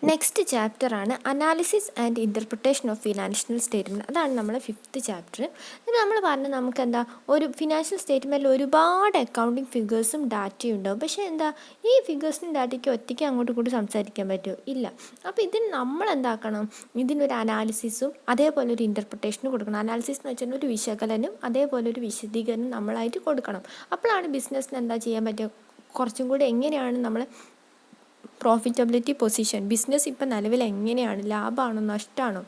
Next ചാപ്റ്ററാണ് analysis and interpretation of financial statement. അതാണ് നമ്മളെ 5th ചാപ്റ്റർ. ഇത് നമ്മൾ പറഞ്ഞ നമുക്ക് എന്താ ഒരു ഫിനാൻഷ്യൽ സ്റ്റേറ്റ്മെൻറ്റിൽ ഒരുപാട് അക്കൗണ്ടിങ് ഫിഗേഴ്സും ഡാറ്റയും ഉണ്ടാവും. പക്ഷേ എന്താ ഈ ഫിഗേഴ്സിനും ഡാറ്റയ്ക്ക് ഒറ്റയ്ക്ക് അങ്ങോട്ടും ഇങ്ങോട്ടും സംസാരിക്കാൻ പറ്റുമോ? ഇല്ല. അപ്പോൾ ഇതിന് നമ്മൾ എന്താക്കണം, ഇതിനൊരു അനാലിസിസും അതേപോലെ ഒരു ഇൻ്റർപ്രിട്ടേഷനും കൊടുക്കണം. അനാലിസിസ് എന്ന് വെച്ചാൽ ഒരു വിശകലനം അതേപോലെ ഒരു വിശദീകരണം നമ്മളായിട്ട് കൊടുക്കണം. അപ്പോഴാണ് ബിസിനസ്സിന് എന്താ ചെയ്യാൻ പറ്റുക, കുറച്ചും കൂടി എങ്ങനെയാണ് നമ്മൾ പ്രോഫിറ്റബിലിറ്റി പൊസിഷൻ, ബിസിനസ് ഇപ്പം നിലവിൽ എങ്ങനെയാണ്, ലാഭമാണോ നഷ്ടമാണോ,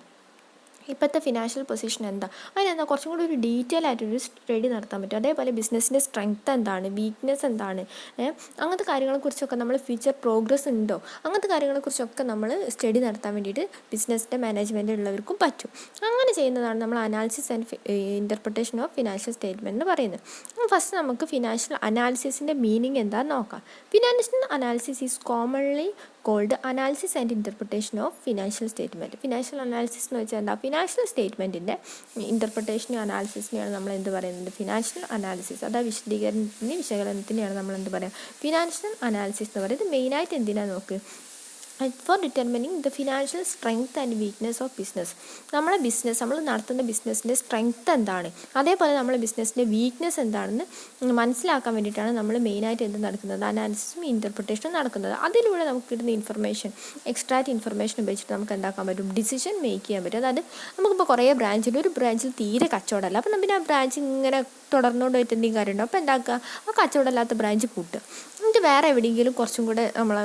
ഇപ്പോഴത്തെ ഫിനാൻഷ്യൽ പൊസിഷൻ എന്താ, അതിനെന്താ കുറച്ചും കൂടി ഒരു ഡീറ്റെയിൽ ആയിട്ടൊരു സ്റ്റഡി നടത്താൻ പറ്റും. അതേപോലെ ബിസിനസ്സിൻ്റെ സ്ട്രെങ്ത് എന്താണ്, വീക്ക്നെസ് എന്താണ്, അങ്ങനത്തെ കാര്യങ്ങളെക്കുറിച്ചൊക്കെ നമ്മൾ ഫ്യൂച്ചർ പ്രോഗ്രസ് ഉണ്ടോ, അങ്ങനത്തെ കാര്യങ്ങളെക്കുറിച്ചൊക്കെ നമ്മൾ സ്റ്റഡി നടത്താൻ വേണ്ടിയിട്ട് ബിസിനസ്സിൻ്റെ മാനേജ്മെൻറ്റ് ഉള്ളവർക്കും പറ്റും. അങ്ങനെ ചെയ്യുന്നതാണ് നമ്മൾ analysis and interpretation of financial statement എന്ന് പറയുന്നത്. ഫസ്റ്റ് നമുക്ക് ഫിനാൻഷ്യൽ അനാലിസിസിൻ്റെ മീനിങ് എന്താണെന്ന് നോക്കാം. Financial analysis is commonly called analysis and interpretation of financial statement. Financial analysis എന്ന് വെച്ചാൽ എന്താ, ഫിനാൻഷ്യൽ സ്റ്റേറ്റ്മെൻറ്റിൻ്റെ ഇൻ്റർപ്രിട്ടേഷനും അനാലിസിസിനെയാണ് നമ്മൾ എന്ത് പറയുന്നത്, ഫിനാൻഷ്യൽ അനാലിസിസ്. അതായത് വിശകലനത്തിനെയാണ് നമ്മൾ എന്ത് പറയുക, ഫിനാൻഷ്യൽ അനാലിസിസ് എന്ന് പറയുന്നത്. മെയിനായിട്ട് എന്തിനാണ് നോക്ക്, four determining the financial strength and weakness of business. നമ്മൾ നടത്തുന്ന ബിസിനസ്സിൻ്റെ സ്ട്രെങ്ത് എന്താണ്, അതേപോലെ നമ്മുടെ ബിസിനസ്സിൻ്റെ വീക്ക്നെസ് എന്താണെന്ന് മനസ്സിലാക്കാൻ വേണ്ടിയിട്ടാണ് നമ്മൾ മെയിനായിട്ട് എന്ത് നടക്കുന്നത്, അനാലിസിസും ഇൻ്റർപ്രിട്ടേഷനും നടക്കുന്നത്. അതിലൂടെ നമുക്ക് കിട്ടുന്ന ഇൻഫർമേഷൻ, എക്സ്ട്രാക്റ്റ് ഇൻഫർമേഷൻ ഉപയോഗിച്ചിട്ട് നമുക്ക് എന്താക്കാൻ പറ്റും, ഡിസിഷൻ മേക്ക് ചെയ്യാൻ പറ്റും. അതായത് നമുക്കിപ്പോൾ കുറേ ഒരു ബ്രാഞ്ചിൽ തീരെ കച്ചവടമല്ല, അപ്പം പിന്നെ ആ ബ്രാഞ്ച് ഇങ്ങനെ തുടർന്നുകൊണ്ട് പോയിട്ട് എന്തെങ്കിലും കാര്യമുണ്ടോ, അപ്പോൾ എന്താക്കുക, ആ കച്ചവടമില്ലാത്ത ബ്രാഞ്ച് പൂട്ടുക, എന്നിട്ട് വേറെ എവിടെയെങ്കിലും കുറച്ചും കൂടെ നമ്മളെ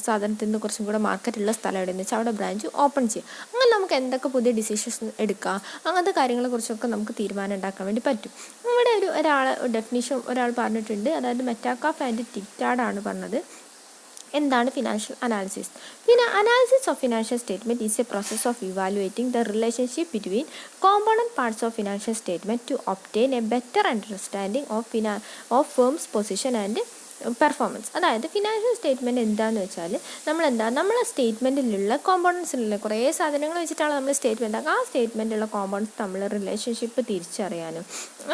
സാധനത്തിൽ നിന്ന് കുറച്ചും കൂടെ മാർക്കറ്റുള്ള സ്ഥലം എവിടെയെന്ന് വെച്ചാൽ അവിടെ ബ്രാഞ്ച് ഓപ്പൺ ചെയ്യുക. അങ്ങനെ നമുക്ക് എന്തൊക്കെ പുതിയ ഡിസിഷൻസ് എടുക്കാം, അങ്ങനത്തെ കാര്യങ്ങളെക്കുറിച്ചൊക്കെ നമുക്ക് തീരുമാനം ഉണ്ടാക്കാൻ വേണ്ടി പറ്റും. ഇവിടെ ഡെഫിനിഷൻ ഒരാൾ പറഞ്ഞിട്ടുണ്ട്, അതായത് മെറ്റാകാഫ് ആൻഡ് ടിക്റ്റാർഡാണ് പറഞ്ഞത്. എന്താണ് financial analysis? Analysis of financial statement is a process of evaluating the relationship between component parts of financial statement to obtain a better understanding of firm's position and performance. അതായത് financial statement എന്താണെന്ന് വെച്ചാൽ നമ്മളെ സ്റ്റേറ്റ്മെൻറ്റിലുള്ള കോമ്പോണൻസിലുള്ള കുറേ സാധനങ്ങൾ വെച്ചിട്ടാണ് നമ്മൾ statement ആക്കുക. ആ സ്റ്റേറ്റ്മെൻറ്റുള്ള കോമ്പോണൻസ് നമ്മൾ റിലേഷൻഷിപ്പ് തിരിച്ചറിയാനും,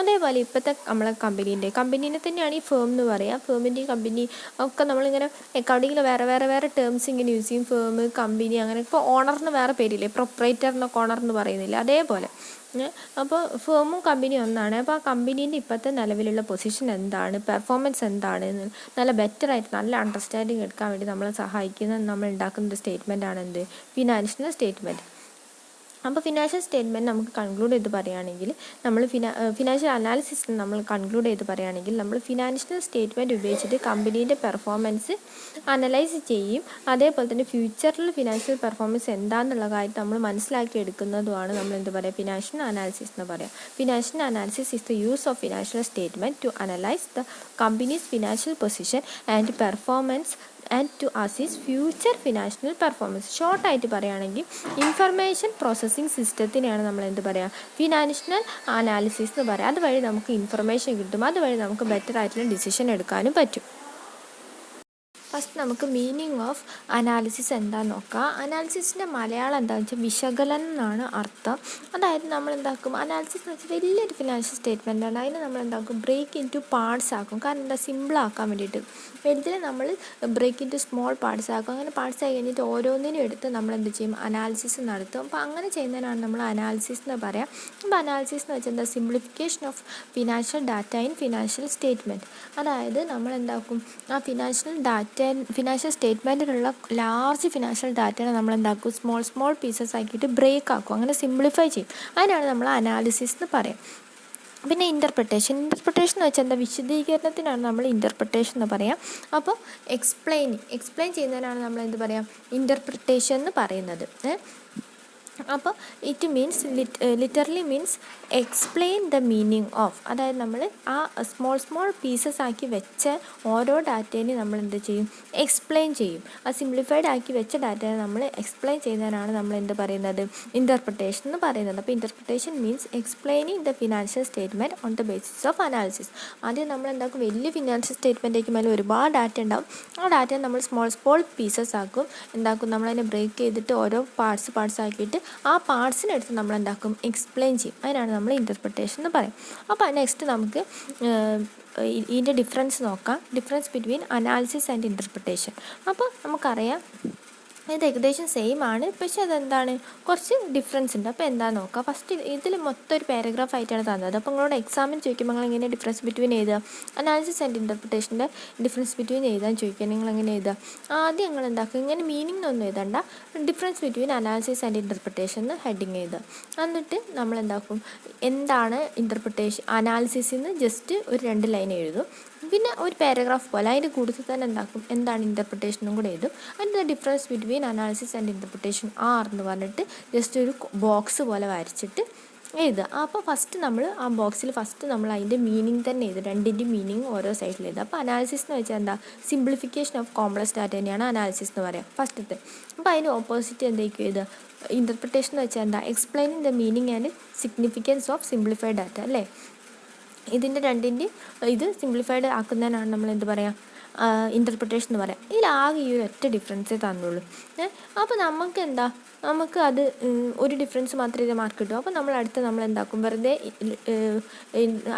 അതേപോലെ ഇപ്പോഴത്തെ നമ്മളെ കമ്പനീനെ തന്നെയാണ് ഈ ഫേം എന്ന് പറയുക. ഫേമിൻ്റെയും കമ്പനി ഒക്കെ നമ്മളിങ്ങനെ അക്കൗണ്ടിങ്ങിൽ വേറെ ടേംസ് ഇങ്ങനെ യൂസ് ചെയ്യും. ഫേം, കമ്പനി, അങ്ങനെ. ഇപ്പോൾ ഓണറിന് വേറെ പേരില്ലേ, പ്രൊപ്പറേറ്ററിനൊക്കെ ഓണർ എന്ന് പറയുന്നില്ല, അതേപോലെ. അപ്പോൾ ഫേമും കമ്പനിയും ഒന്നാണ്. അപ്പോൾ ആ കമ്പനീൻ്റെ ഇപ്പോഴത്തെ നിലവിലുള്ള പൊസിഷൻ എന്താണ്, പെർഫോമൻസ് എന്താണ്, നല്ല ബെറ്ററായിട്ട് നല്ല അണ്ടർസ്റ്റാൻഡിങ് എടുക്കാൻ വേണ്ടി നമ്മളെ സഹായിക്കുന്ന നമ്മൾ ഉണ്ടാക്കുന്ന സ്റ്റേറ്റ്മെൻറ്റാണ് എന്ത്, ഫിനാൻഷ്യൽ സ്റ്റേറ്റ്മെൻറ്റ്. അപ്പോൾ ഫിനാൻഷ്യൽ സ്റ്റേറ്റ്മെൻറ്റ് നമുക്ക് കൺക്ലൂഡ് ചെയ്ത് പറയുകയാണെങ്കിൽ, നമ്മൾ ഫിനാൻഷ്യൽ അനാലിസിസിൽ നമ്മൾ കൺക്ലൂഡ് ചെയ്ത് പറയുകയാണെങ്കിൽ, നമ്മൾ ഫിനാൻഷ്യൽ സ്റ്റേറ്റ്മെൻറ്റ് ഉപയോഗിച്ചിട്ട് കമ്പനീൻ്റെ പെർഫോമൻസ് അനലൈസ് ചെയ്യും. അതേപോലെ തന്നെ ഫ്യൂച്ചറിൽ ഫിനാൻഷ്യൽ പെർഫോമൻസ് എന്താണെന്നുള്ള കാര്യം നമ്മൾ മനസ്സിലാക്കി എടുക്കുന്നതുമാണ് നമ്മൾ എന്ത് പറയുക, ഫിനാൻഷ്യൽ അനാലിസിസ് എന്ന് പറയുക. Financial analysis is the use of financial statement to analyse the company's financial position and performance and to assist future financial performance. ഷോർട്ടായിട്ട് പറയുകയാണെങ്കിൽ ഇൻഫർമേഷൻ പ്രോസസ്സിംഗ് സിസ്റ്റത്തിനെയാണ് നമ്മൾ എന്ത് പറയുക, ഫിനാൻഷ്യൽ അനാലിസിസ് എന്ന് പറയുക. അതുവഴി നമുക്ക് ഇൻഫർമേഷൻ കിട്ടും, അതുവഴി നമുക്ക് ബെറ്റർ ആയിട്ടുള്ള ഡിസിഷൻ എടുക്കാനും പറ്റും. ഫസ്റ്റ് നമുക്ക് മീനിങ് ഓഫ് അനാലിസിസ് എന്താണെന്ന് നോക്കാം. അനാലിസിസിൻ്റെ മലയാളം എന്താണെന്ന് വെച്ചാൽ വിശകലനം എന്നാണ് അർത്ഥം. അതായത് നമ്മൾ എന്താക്കും, അനാലിസിസ് എന്ന് വെച്ചാൽ വലിയൊരു ഫിനാൻഷ്യൽ സ്റ്റേറ്റ്മെൻറ്റാണ്. അതിന് നമ്മൾ എന്താക്കും, ബ്രേക്ക് ഇൻ ടു പാർട്സ് ആക്കും. കാരണം എന്താ, സിമ്പിളാക്കാൻ വേണ്ടിയിട്ട്. വലുതിൽ നമ്മൾ break into small parts ആക്കും. അങ്ങനെ പാർട്സ് ആയി കഴിഞ്ഞിട്ട് ഓരോന്നിനും എടുത്ത് നമ്മൾ എന്ത് ചെയ്യും, അനാലിസിസ് നടത്തും. അപ്പോൾ അങ്ങനെ ചെയ്യുന്നതിനാണ് നമ്മൾ അനാലിസിസ് എന്ന് പറയാം. അപ്പോൾ അനാലിസിസ് എന്ന് വെച്ചാൽ എന്താ, simplification of financial data in financial statement. അതായത് നമ്മൾ എന്താക്കും, ആ ഫിനാൻഷ്യൽ സ്റ്റേറ്റ്മെൻറ്റിലുള്ള ലാർജ് ഫിനാൻഷ്യൽ ഡാറ്റയെ നമ്മൾ എന്താക്കും, സ്മോൾ പീസസ് ആക്കിയിട്ട് ബ്രേക്ക് ആക്കും, അങ്ങനെ സിംപ്ലിഫൈ ചെയ്യും. അതിനാണ് നമ്മൾ അനാലിസിസ് എന്ന് പറയാം. പിന്നെ ഇൻ്റർപ്രിട്ടേഷൻ എന്ന് വെച്ചാൽ എന്താ, വിശദീകരണത്തിനാണ് നമ്മൾ ഇൻ്റർപ്രിട്ടേഷൻ എന്ന് പറയാം. അപ്പോൾ എക്സ്പ്ലെയിൻ ചെയ്യുന്നതിനാണ് നമ്മൾ എന്ത് പറയാം, ഇൻ്റർപ്രിട്ടേഷൻ എന്ന് പറയുന്നത്. അപ്പോൾ it means literally means explain the meaning of. അതായത് നമ്മൾ ആ സ്മോൾ പീസസ് ആക്കി വെച്ച ഓരോ ഡാറ്റേനെ നമ്മൾ എന്ത് ചെയ്യും, എക്സ്പ്ലെയിൻ ചെയ്യും. ആ സിംപ്ലിഫൈഡ് ആക്കി വെച്ച ഡാറ്റയെ നമ്മൾ എക്സ്പ്ലെയിൻ ചെയ്യുന്നതിനാണ് നമ്മൾ എന്ത് പറയുന്നത്, ഇൻ്റർപ്രിട്ടേഷൻ എന്ന് പറയുന്നത്. അപ്പോൾ interpretation means explaining the financial statement on the basis of analysis. ആദ്യം നമ്മൾ എന്താക്കും, വലിയ ഫിനാൻഷ്യൽ സ്റ്റേറ്റ്മെൻറ്റേക്ക് മേലെ ഒരുപാട് ഡാറ്റ ഉണ്ടാവും. ആ ഡാറ്റയെ നമ്മൾ സ്മോൾ പീസസ് ആക്കും. എന്താക്കും, നമ്മളതിനെ ബ്രേക്ക് ചെയ്തിട്ട് ഓരോ പാർട്സ് ആക്കിയിട്ട് ആ പാർട്സിനെടുത്ത് നമ്മൾ എന്താക്കും, എക്സ്പ്ലെയിൻ ചെയ്യും. അതിനാണ് നമ്മൾ ഇൻ്റർപ്രിട്ടേഷൻ എന്ന് പറയും. അപ്പോൾ നെക്സ്റ്റ് നമുക്ക് ഇതിൻ്റെ ഡിഫറൻസ് നോക്കാം. Difference between analysis and interpretation. അപ്പോൾ നമുക്കറിയാം, ഇത് ഏകദേശം സെയിം ആണ്, പക്ഷെ അതെന്താണ് കുറച്ച് ഡിഫറൻസ് ഉണ്ട്. അപ്പോൾ എന്താ നോക്കാം. ഫസ്റ്റ് ഇതിൽ മൊത്തം ഒരു പാരഗ്രാഫ് ആയിട്ടാണ് തന്നത്. അപ്പോൾ നിങ്ങളോട് എക്സാമിന് ചോദിക്കുമ്പോൾ നിങ്ങൾ എങ്ങനെ ഡിഫറൻസ് ബിറ്റ്വീൻ എഴുതുക, അനാലിസിസ് ആൻഡ് ഇൻ്റർപ്രിട്ടേഷൻ്റെ ഡിഫറൻസ് ബിറ്റ്വീൻ എഴുതാൻ ചോദിക്കുക. നിങ്ങൾ എങ്ങനെ എഴുതുക? ആദ്യം നിങ്ങൾ എന്താക്കുക, ഇങ്ങനെ മീനിങ് ഒന്നും എഴുതണ്ട, difference between analysis and interpretation എന്ന് ഹെഡിങ് എഴുതുക. എന്നിട്ട് നമ്മൾ എന്താക്കും, എന്താണ് ഇൻ്റർപ്രിട്ടേഷൻ അനാലിസിസിൽ നിന്ന് ജസ്റ്റ് ഒരു 2 ലൈൻ എഴുതും. പിന്നെ ഒരു പാരഗ്രാഫ് പോലെ അതിൻ്റെ കൂടുതൽ തന്നെ എന്താക്കും, എന്താണ് ഇൻ്റർപ്രിട്ടേഷനും കൂടെ എഴുതും. അതിൻ്റെ difference between analysis and interpretation are എന്ന് പറഞ്ഞിട്ട് ജസ്റ്റ് ഒരു ബോക്സ് പോലെ വരച്ചിട്ട് എഴുതുക. അപ്പോൾ ഫസ്റ്റ് നമ്മൾ ആ ബോക്സിൽ ഫസ്റ്റ് നമ്മൾ അതിൻ്റെ മീനിങ് തന്നെ എഴുതുക, രണ്ടിൻ്റെ മീനിങ് ഓരോ സൈഡിൽ എഴുതുക. അപ്പോൾ അനാലിസിസ് എന്ന് വെച്ചാൽ എന്താ, സിംപ്ലിഫിക്കേഷൻ ഓഫ് കോംപ്ലക്സ് ഡാറ്റ തന്നെയാണ് അനാലിസിസ് എന്ന് പറയാം ഫസ്റ്റത്തെ. അപ്പോൾ അതിന് ഓപ്പോസിറ്റ് എന്തായിരിക്കും എഴുതുക, ഇൻ്റർപ്രിട്ടേഷൻ എന്ന് വെച്ചാൽ എന്താ, explaining the meaning and significance of simplified data അല്ലേ. ഇതിൻ്റെ രണ്ടിൻ്റെ ഇത് സിംപ്ലിഫൈഡ് ആക്കുന്നതിനാണ് നമ്മൾ എന്ത് പറയുക, ഇൻ്റർപ്രിട്ടേഷൻ എന്ന് പറയാം. ഇതിലാകെ ഈ ഒരു ഒറ്റ ഡിഫറൻസേ തന്നുള്ളൂ. അപ്പോൾ നമുക്ക് എന്താ, നമുക്ക് അത് ഒരു ഡിഫറൻസ് മാത്രമേ ഇത് മാർക്ക് കിട്ടൂ. അപ്പോൾ നമ്മൾ നമ്മൾ എന്താക്കും, വെറുതെ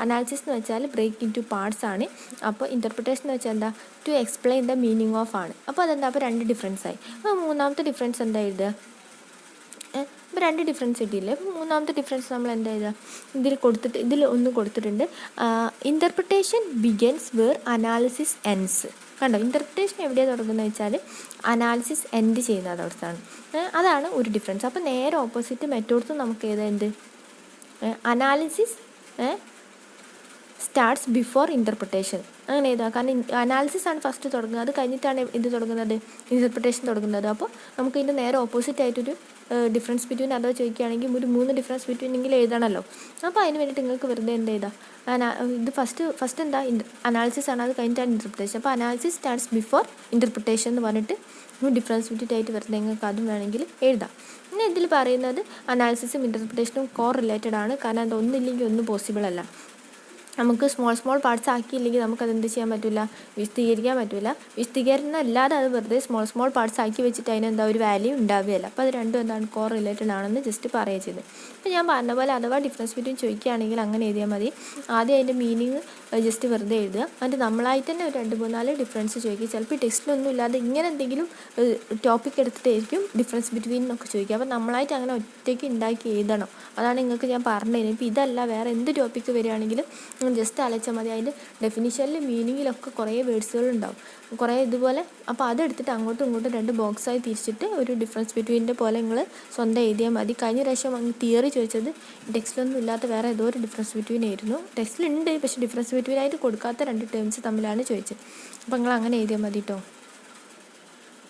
അനാലിസിസ് എന്ന് വെച്ചാൽ ബ്രേക്ക് ഇൻ ടു പാർട്സ് ആണ്. അപ്പോൾ ഇൻ്റർപ്രിട്ടേഷൻ എന്ന് വെച്ചാൽ എന്താ, to explain the meaning of ആണ്. അപ്പോൾ അതെന്താ, അപ്പോൾ 2 ഡിഫറൻസ് ആയി. അപ്പോൾ മൂന്നാമത്തെ ഡിഫറൻസ് എന്താ എഴുതുക, ഇപ്പോൾ 2 ഡിഫറൻസ് കിട്ടിയില്ലേ. അപ്പോൾ മൂന്നാമത്തെ ഡിഫറൻസ് നമ്മൾ എന്താ ചെയ്യുക, ഇതിൽ ഒന്ന് കൊടുത്തിട്ടുണ്ട്, interpretation begins where analysis ends. കണ്ടോ, ഇൻ്റർപ്രിട്ടേഷൻ എവിടെയാണ് തുടങ്ങുന്നത് വെച്ചാൽ അനാലിസിസ് എൻഡ് ചെയ്യുന്ന അതോടത്താണ്. അതാണ് ഒരു ഡിഫറൻസ്. അപ്പോൾ നേരെ ഓപ്പോസിറ്റ് മെത്തേഡ്സും നമുക്ക് എന്ത് അനാലിസിസ് സ്റ്റാർട്ട്സ് ബിഫോർ ഇൻ്റർപ്രിട്ടേഷൻ അങ്ങനെ എഴുതുക. കാരണം അനാലിസിസ് ആണ് ഫസ്റ്റ് തുടങ്ങുന്നത്, അത് കഴിഞ്ഞിട്ടാണ് ഇത് തുടങ്ങുന്നത്, ഇൻ്റർപ്രിട്ടേഷൻ തുടങ്ങുന്നത്. അപ്പോൾ നമുക്ക് ഇതിൻ്റെ നേരെ ഓപ്പോസിറ്റ് ആയിട്ടൊരു ഡിഫറൻസ് ബിറ്റ്വീൻ അതോ ചോദിക്കുകയാണെങ്കിൽ ഒരു 3 ഡിഫറൻസ് ബിറ്റ്വീൻ എങ്കിലും എഴുതണമല്ലോ. അപ്പോൾ അതിന് വേണ്ടിയിട്ട് നിങ്ങൾക്ക് വെറുതെ എന്ത് ചെയ്താൽ ഇത് ഫസ്റ്റ് എന്താ അനാലിസിസ് ആണ്, അത് കഴിഞ്ഞിട്ടാണ് ഇൻ്റർപ്രിട്ടേഷൻ. അപ്പോൾ അനാലിസിസ് സ്റ്റാർട്ട്സ് ബിഫോർ ഇൻ്റർപ്രിട്ടേഷൻ എന്ന് പറഞ്ഞിട്ട് ഡിഫറൻസ് ബിറ്റ്വീൻ ആയിട്ട് വെറുതെ നിങ്ങൾക്ക് അതും വേണമെങ്കിൽ എഴുതാം. പിന്നെ ഇതിൽ പറയുന്നത് അനാലിസിസും ഇൻ്റർപ്രിട്ടേഷനും റിലേറ്റഡ് ആണ്. കാരണം അതൊന്നില്ലെങ്കിൽ ഒന്നും പോസിബിൾ അല്ല. നമുക്ക് സ്മോൾ പാർട്സ് ആക്കിയില്ലെങ്കിൽ നമുക്കതെന്ത് ചെയ്യാൻ പറ്റില്ല, വിശദീകരിക്കാൻ പറ്റില്ല. വിശദീകരണം അല്ലാതെ അത് വെറുതെ സ്മോൾ പാർട്സ് ആക്കി വെച്ചിട്ട് അതിനെന്താ ഒരു വാല്യൂ ഉണ്ടാവുകയല്ല. അപ്പോൾ അത് രണ്ടും എന്താണ് റിലേറ്റഡ് ആണെന്ന് ജസ്റ്റ് പറയുക ചെയ്ത്. അപ്പോൾ ഞാൻ പറഞ്ഞ പോലെ അഥവാ ഡിഫറൻസ് ബിറ്റ്വീൻ ചോദിക്കുകയാണെങ്കിൽ അങ്ങനെ എഴുതിയാൽ മതി. ആദ്യം അതിൻ്റെ മീനിങ് ജസ്റ്റ് വെറുതെ എഴുതുക, എന്നിട്ട് നമ്മളായിട്ട് തന്നെ ഒരു 2-3-4 ഡിഫറൻസ് ചോദിക്കുക. ചിലപ്പോൾ ടെക്സ്റ്റിലൊന്നും ഇല്ലാതെ ഇങ്ങനെ എന്തെങ്കിലും ടോപ്പിക് എടുത്തിട്ടായിരിക്കും ഡിഫറൻസ് ബിറ്റ്വീൻ എന്നൊക്കെ ചോദിക്കുക. അപ്പോൾ നമ്മളായിട്ട് അങ്ങനെ ഒറ്റയ്ക്ക് ഉണ്ടാക്കി എഴുതണം. അതാണ് നിങ്ങൾക്ക് ഞാൻ പറഞ്ഞത്. ഇപ്പോൾ ഇതല്ല, വേറെ എന്ത് ടോപ്പിക്ക് വരികയാണെങ്കിലും ജസ്റ്റ് അലച്ചാൽ മതി. അതിൻ്റെ ഡെഫിനിഷനിൽ മീനിങ്ങിലൊക്കെ കുറേ വേർഡ്സുകളുണ്ടാവും, കുറേ ഇതുപോലെ. അപ്പോൾ അതെടുത്തിട്ട് അങ്ങോട്ടും ഇങ്ങോട്ടും 2 ബോക്സായി തിരിച്ചിട്ട് ഒരു ഡിഫറൻസ് ബിറ്റ്വീൻ്റെ പോലെ നിങ്ങൾ സ്വന്തം എഴുതിയാൽ മതി. കഴിഞ്ഞ പ്രാവശ്യം അങ്ങ് തിയറി ചോദിച്ചത് ടെക്സ്റ്റിലൊന്നും ഇല്ലാത്ത വേറെ ഏതോ ഒരു ഡിഫറൻസ് ബിറ്റ്വീൻ ആയിരുന്നു. ടെക്സ്റ്റിലുണ്ട്, പക്ഷേ ഡിഫറൻസ് ബിറ്റ്വീൻ ആയിട്ട് കൊടുക്കാത്ത 2 ടേംസ് തമ്മിലാണ് ചോദിച്ചത്. അപ്പോൾ നിങ്ങൾ അങ്ങനെ എഴുതിയാൽ മതി കേട്ടോ.